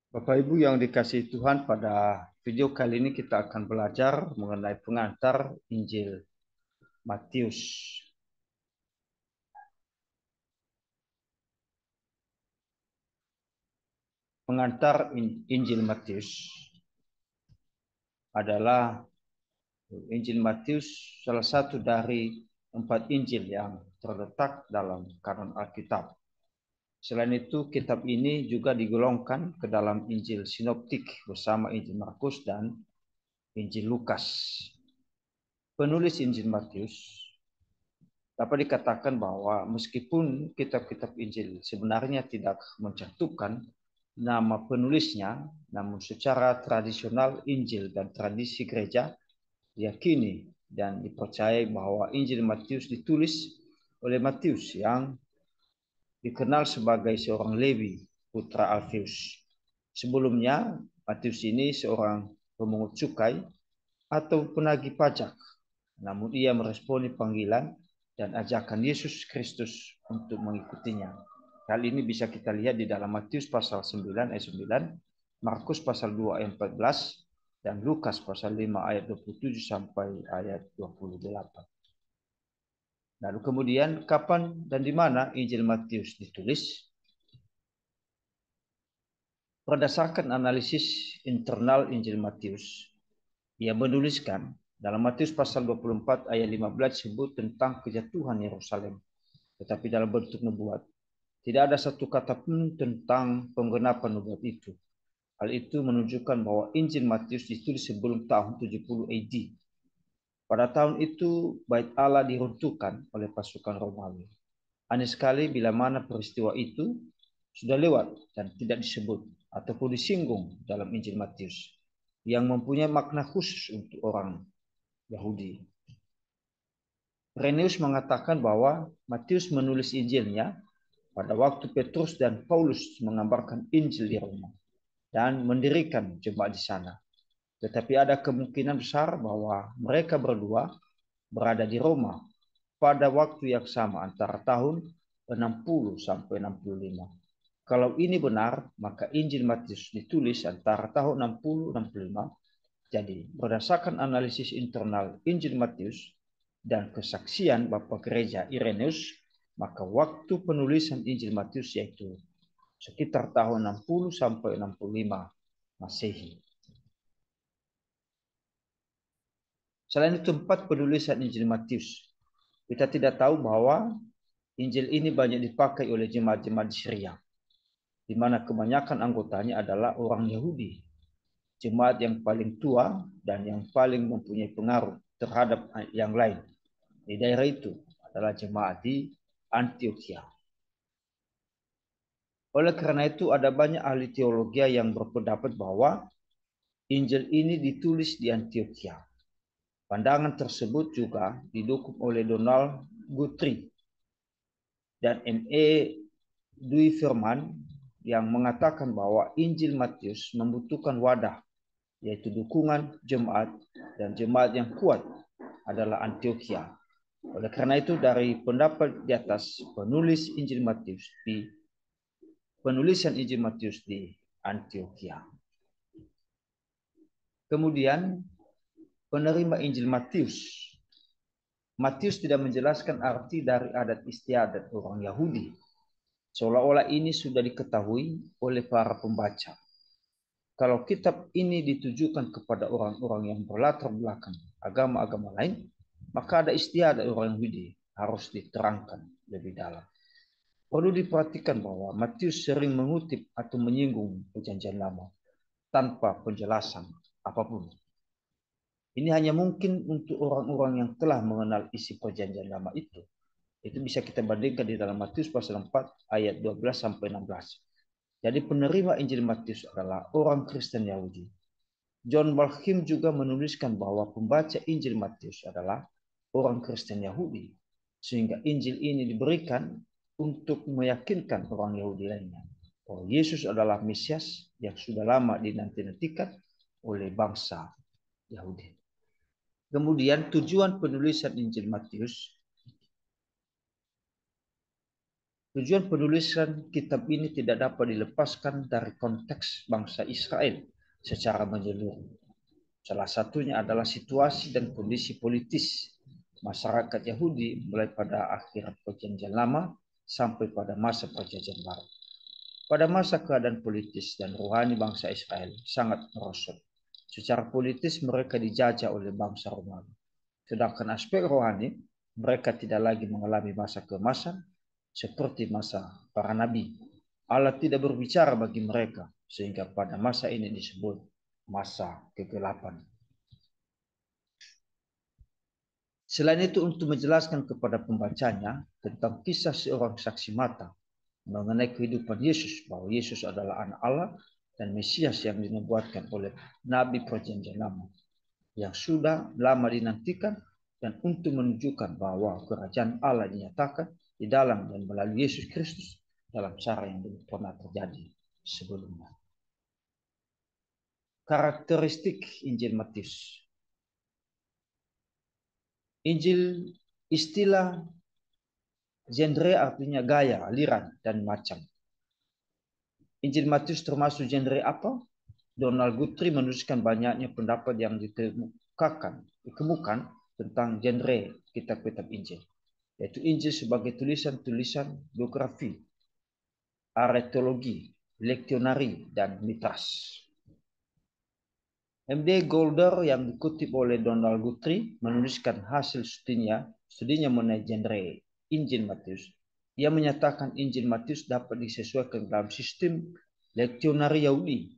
Bapak Ibu yang dikasihi Tuhan, pada video kali ini kita akan belajar mengenai pengantar Injil Matius. Pengantar Injil Matius adalah Injil Matius, salah satu dari 4 Injil yang terletak dalam kanon Alkitab. Selain itu, kitab ini juga digolongkan ke dalam Injil Sinoptik bersama Injil Markus dan Injil Lukas. Penulis Injil Matius dapat dikatakan bahwa meskipun kitab-kitab Injil sebenarnya tidak mencantumkan nama penulisnya, namun secara tradisional Injil dan tradisi gereja diyakini dan dipercayai bahwa Injil Matius ditulis oleh Matius yang dikenal sebagai seorang Lewi, putra Alfeus. Sebelumnya, Matius ini seorang pemungut cukai atau penagih pajak, namun ia meresponi panggilan dan ajakan Yesus Kristus untuk mengikutinya. Hal ini bisa kita lihat di dalam Matius pasal 9 ayat 9, Markus pasal 2 ayat 14, dan Lukas pasal 5 ayat 27 sampai ayat 28. Lalu kemudian kapan dan di mana Injil Matius ditulis? Berdasarkan analisis internal Injil Matius, ia menuliskan dalam Matius pasal 24 ayat 15 disebut tentang kejatuhan Yerusalem, tetapi dalam bentuk nubuat. Tidak ada satu kata pun tentang penggenapan nubuat itu. Hal itu menunjukkan bahwa Injil Matius ditulis sebelum tahun 70 AD. Pada tahun itu, Bait Allah diruntuhkan oleh pasukan Romawi. Aneh sekali bila mana peristiwa itu sudah lewat dan tidak disebut ataupun disinggung dalam Injil Matius yang mempunyai makna khusus untuk orang Yahudi. Irenaeus mengatakan bahwa Matius menulis Injilnya pada waktu Petrus dan Paulus mengabarkan Injil di Roma dan mendirikan jemaat di sana. Tetapi ada kemungkinan besar bahwa mereka berdua berada di Roma pada waktu yang sama antara tahun 60 sampai 65. Kalau ini benar, maka Injil Matius ditulis antara tahun 60-65. Jadi, berdasarkan analisis internal Injil Matius dan kesaksian Bapak Gereja Irenaeus, maka waktu penulisan Injil Matius yaitu sekitar tahun 60 sampai 65 Masehi. Selain itu, tempat penulisan Injil Matius, kita tidak tahu bahwa Injil ini banyak dipakai oleh jemaat-jemaat Syria, di mana kebanyakan anggotanya adalah orang Yahudi, jemaat yang paling tua dan yang paling mempunyai pengaruh terhadap yang lain di daerah itu adalah jemaat di Antioquia. Oleh karena itu ada banyak ahli teologi yang berpendapat bahwa Injil ini ditulis di Antioquia. Pandangan tersebut juga didukung oleh Donald Guthrie dan M.E. Duiverman yang mengatakan bahwa Injil Matius membutuhkan wadah, yaitu dukungan jemaat, dan jemaat yang kuat adalah Antioquia. Oleh karena itu dari pendapat di atas, penulisan Injil Matius di Antioquia. Kemudian penerima Injil Matius. Matius tidak menjelaskan arti dari adat istiadat orang Yahudi, seolah-olah ini sudah diketahui oleh para pembaca. Kalau kitab ini ditujukan kepada orang-orang yang berlatar belakang agama-agama lain, maka ada istiadat orang Yahudi harus diterangkan lebih dalam. Perlu diperhatikan bahwa Matius sering mengutip atau menyinggung perjanjian lama tanpa penjelasan apapun. Ini hanya mungkin untuk orang-orang yang telah mengenal isi perjanjian lama itu. Itu bisa kita bandingkan di dalam Matius pasal 4 ayat 12 sampai 16. Jadi penerima Injil Matius adalah orang Kristen Yahudi. John Malkim juga menuliskan bahwa pembaca Injil Matius adalah orang Kristen Yahudi, sehingga Injil ini diberikan untuk meyakinkan orang Yahudi lainnya bahwa Yesus adalah Mesias yang sudah lama dinanti-nantikan oleh bangsa Yahudi. Kemudian tujuan penulisan Injil Matius. Tujuan penulisan kitab ini tidak dapat dilepaskan dari konteks bangsa Israel secara menyeluruh. Salah satunya adalah situasi dan kondisi politis masyarakat Yahudi mulai pada akhir Perjanjian Lama sampai pada masa Perjanjian Baru. Pada masa keadaan politis dan rohani bangsa Israel sangat merosot. Secara politis mereka dijajah oleh bangsa Romawi. Sedangkan aspek rohani, mereka tidak lagi mengalami masa keemasan seperti masa para nabi. Allah tidak berbicara bagi mereka, sehingga pada masa ini disebut masa kegelapan. Selain itu, untuk menjelaskan kepada pembacanya tentang kisah seorang saksi mata mengenai kehidupan Yesus, bahwa Yesus adalah anak Allah dan Mesias yang dinubuatkan oleh Nabi Perjanjian Lama, yang sudah lama dinantikan, dan untuk menunjukkan bahwa kerajaan Allah dinyatakan di dalam dan melalui Yesus Kristus dalam cara yang belum pernah terjadi sebelumnya. Karakteristik Injil Matius. Injil istilah genre artinya gaya, aliran, dan macam. Injil Matius termasuk genre apa? Donald Guthrie menuliskan banyaknya pendapat yang dikemukakan tentang genre kitab-kitab Injil, yaitu Injil sebagai tulisan-tulisan biografi, aretologi, leksionari, dan mitras. M.D. Golder yang dikutip oleh Donald Guthrie menuliskan hasil studinya mengenai genre Injil Matius. Ia menyatakan Injil Matius dapat disesuaikan dalam sistem leksionari Yahudi.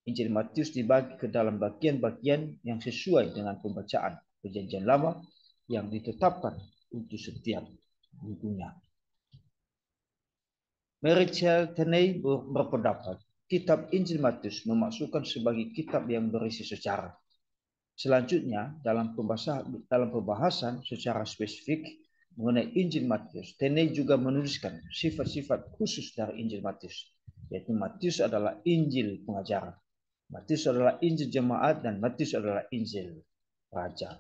Injil Matius dibagi ke dalam bagian-bagian yang sesuai dengan pembacaan Perjanjian Lama yang ditetapkan untuk setiap bukunya. Michael Tenney berpendapat kitab Injil Matius memasukkan sebagai kitab yang berisi sejarah. Selanjutnya, dalam pembahasan secara spesifik mengenai Injil Matius, Tenney juga menuliskan sifat-sifat khusus dari Injil Matius, yaitu Matius adalah Injil pengajaran, Matius adalah Injil jemaat, dan Matius adalah Injil raja.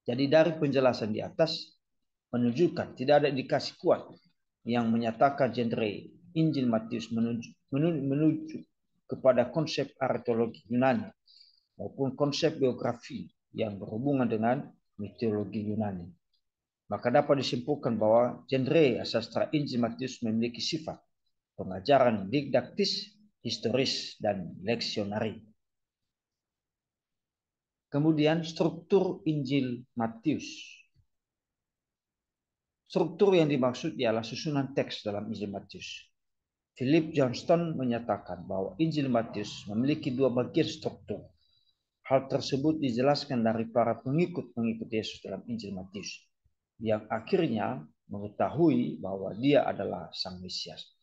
Jadi dari penjelasan di atas menunjukkan tidak ada indikasi kuat yang menyatakan genre Injil Matius menuju kepada konsep aretologi Yunani maupun konsep biografi yang berhubungan dengan mitologi Yunani. Maka dapat disimpulkan bahwa genre sastra Injil Matius memiliki sifat pengajaran didaktis, historis, dan leksionari. Kemudian struktur Injil Matius. Struktur yang dimaksud ialah susunan teks dalam Injil Matius. Philip Johnston menyatakan bahwa Injil Matius memiliki dua bagian struktur. Hal tersebut dijelaskan dari para pengikut Yesus dalam Injil Matius, yang akhirnya mengetahui bahwa dia adalah Sang Mesias.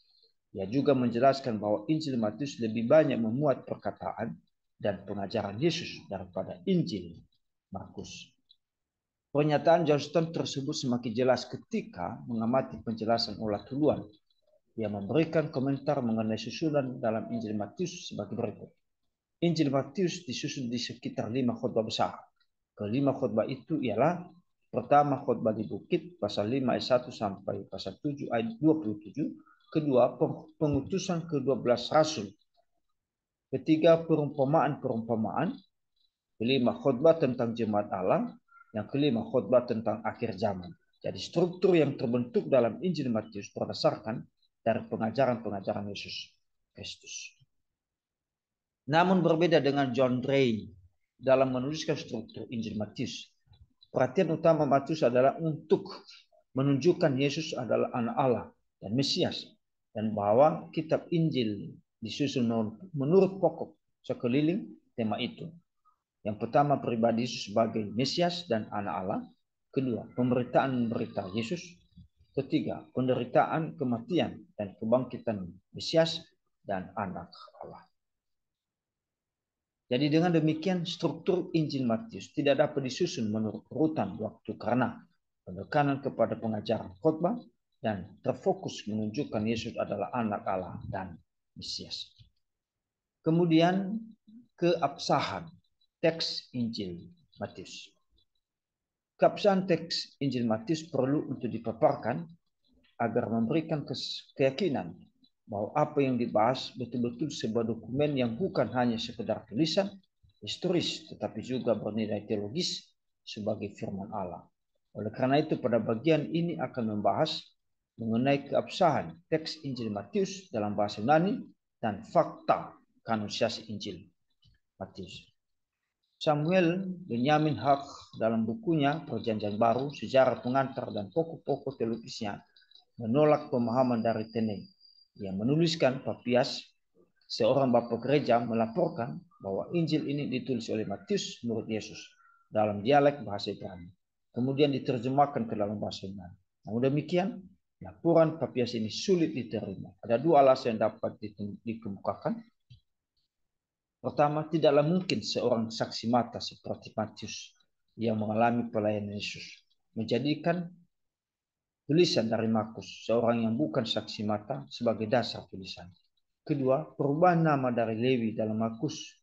Ia juga menjelaskan bahwa Injil Matius lebih banyak memuat perkataan dan pengajaran Yesus daripada Injil Markus. Pernyataan Johnston tersebut semakin jelas ketika mengamati penjelasan ulat tuluan yang memberikan komentar mengenai susunan dalam Injil Matius sebagai berikut. Injil Matius disusun di sekitar 5 khotbah besar. Kelima khotbah itu ialah: pertama, khotbah di bukit, pasal 5 ayat 1 sampai pasal 7 ayat 27. Kedua, pengutusan ke-12 rasul. Ketiga, perumpamaan-perumpamaan. Kelima, khotbah tentang jemaat Allah. Yang kelima, khotbah tentang akhir zaman. Jadi struktur yang terbentuk dalam Injil Matius berdasarkan dari pengajaran-pengajaran Yesus Kristus. Namun berbeda dengan John Ray dalam menuliskan struktur Injil Matius. Perhatian utama Matius adalah untuk menunjukkan Yesus adalah anak Allah dan Mesias, dan bahwa kitab Injil disusun menurut pokok sekeliling tema itu. Yang pertama, pribadi Yesus sebagai Mesias dan anak Allah. Kedua, pemberitaan berita Yesus. Ketiga, penderitaan, kematian, dan kebangkitan Mesias dan anak Allah. Jadi dengan demikian struktur Injil Matius tidak dapat disusun menurut urutan waktu karena penekanan kepada pengajaran khotbah dan terfokus menunjukkan Yesus adalah anak Allah dan Mesias. Kemudian keabsahan teks Injil Matius. Keabsahan teks Injil Matius perlu untuk dipaparkan agar memberikan keyakinan bahwa apa yang dibahas betul-betul sebuah dokumen yang bukan hanya sekedar tulisan historis, tetapi juga bernilai teologis sebagai firman Allah. Oleh karena itu, pada bagian ini akan membahas mengenai keabsahan teks Injil Matius dalam bahasa Yunani dan fakta kanunisasi Injil Matius. Samuel Benyamin Haq dalam bukunya Perjanjian Baru, Sejarah Pengantar dan Pokok-pokok teologisnya menolak pemahaman dari Tene yang menuliskan Papias, seorang bapak gereja, melaporkan bahwa Injil ini ditulis oleh Matius murid Yesus dalam dialek bahasa Ibrani, kemudian diterjemahkan ke dalam bahasa Yunani. Namun demikian, laporan Papias ini sulit diterima. Ada dua alasan yang dapat dikemukakan. Pertama, tidaklah mungkin seorang saksi mata seperti Matius yang mengalami pelayanan Yesus menjadikan tulisan dari Markus, seorang yang bukan saksi mata, sebagai dasar tulisan. Kedua, perubahan nama dari Lewi dalam Markus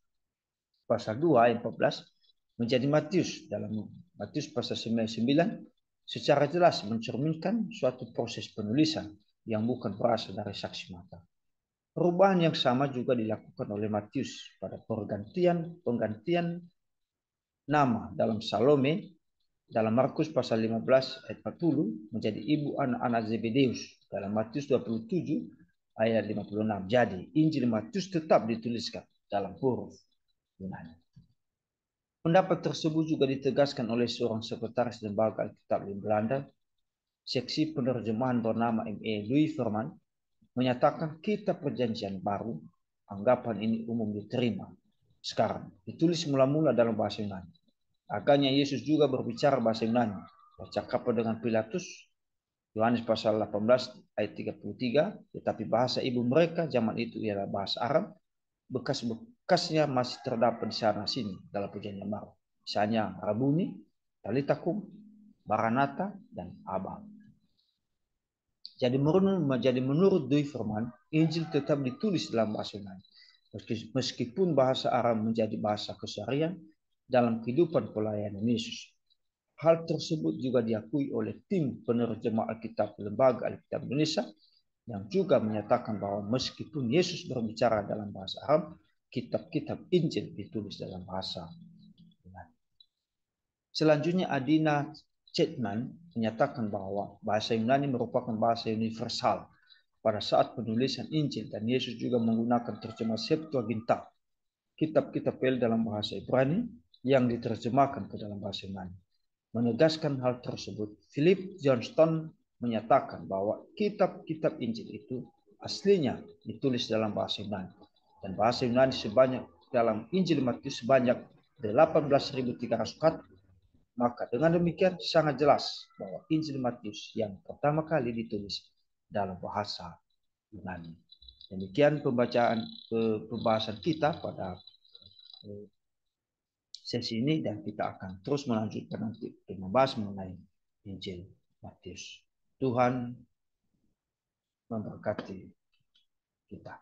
pasal 2 ayat 14 menjadi Matius dalam Matius pasal 9 secara jelas mencerminkan suatu proses penulisan yang bukan berasal dari saksi mata. Perubahan yang sama juga dilakukan oleh Matius pada penggantian nama dalam Salome dalam Markus pasal 15 ayat 40 menjadi ibu anak-anak Zebedeus dalam Matius 27 ayat 56. Jadi Injil Matius tetap dituliskan dalam huruf Yunani. Pendapat tersebut juga ditegaskan oleh seorang sekretaris lembaga Alkitab di Belanda, seksi penerjemahan bernama M.E. Louis Verman, menyatakan kitab Perjanjian Baru, anggapan ini umum diterima sekarang, ditulis mula-mula dalam bahasa Yunani. Agaknya Yesus juga berbicara bahasa Yunani, bercakap dengan Pilatus, Yohanes pasal 18 ayat 33, tetapi bahasa ibu mereka zaman itu ialah bahasa Arab, bekas-bekasnya masih terdapat di sana sini dalam Perjanjian Baru. Misalnya Rabuni, Talitakum, Maranatha, dan Abba. Jadi menurut Louis Verman, Injil tetap ditulis dalam bahasa Yunani, meskipun bahasa Arab menjadi bahasa keseharian dalam kehidupan pelayanan Yesus. Hal tersebut juga diakui oleh tim penerjemah Alkitab Lembaga Alkitab Indonesia, yang juga menyatakan bahwa meskipun Yesus berbicara dalam bahasa Arab, kitab-kitab Injil ditulis dalam bahasa Yunani. Selanjutnya Adina Chetman menyatakan bahwa bahasa Yunani merupakan bahasa universal pada saat penulisan Injil, dan Yesus juga menggunakan terjemah Septuaginta, kitab-kitab dalam bahasa Ibrani yang diterjemahkan ke dalam bahasa Yunani. Menegaskan hal tersebut, Philip Johnston menyatakan bahwa kitab-kitab Injil itu aslinya ditulis dalam bahasa Yunani, dan bahasa Yunani sebanyak dalam Injil Matius sebanyak 18.300 kata. Maka dengan demikian sangat jelas bahwa Injil Matius yang pertama kali ditulis dalam bahasa Yunani. Demikian pembahasan kita pada sesi ini, dan kita akan terus melanjutkan nanti membahas mengenai Injil Matius. Tuhan memberkati kita.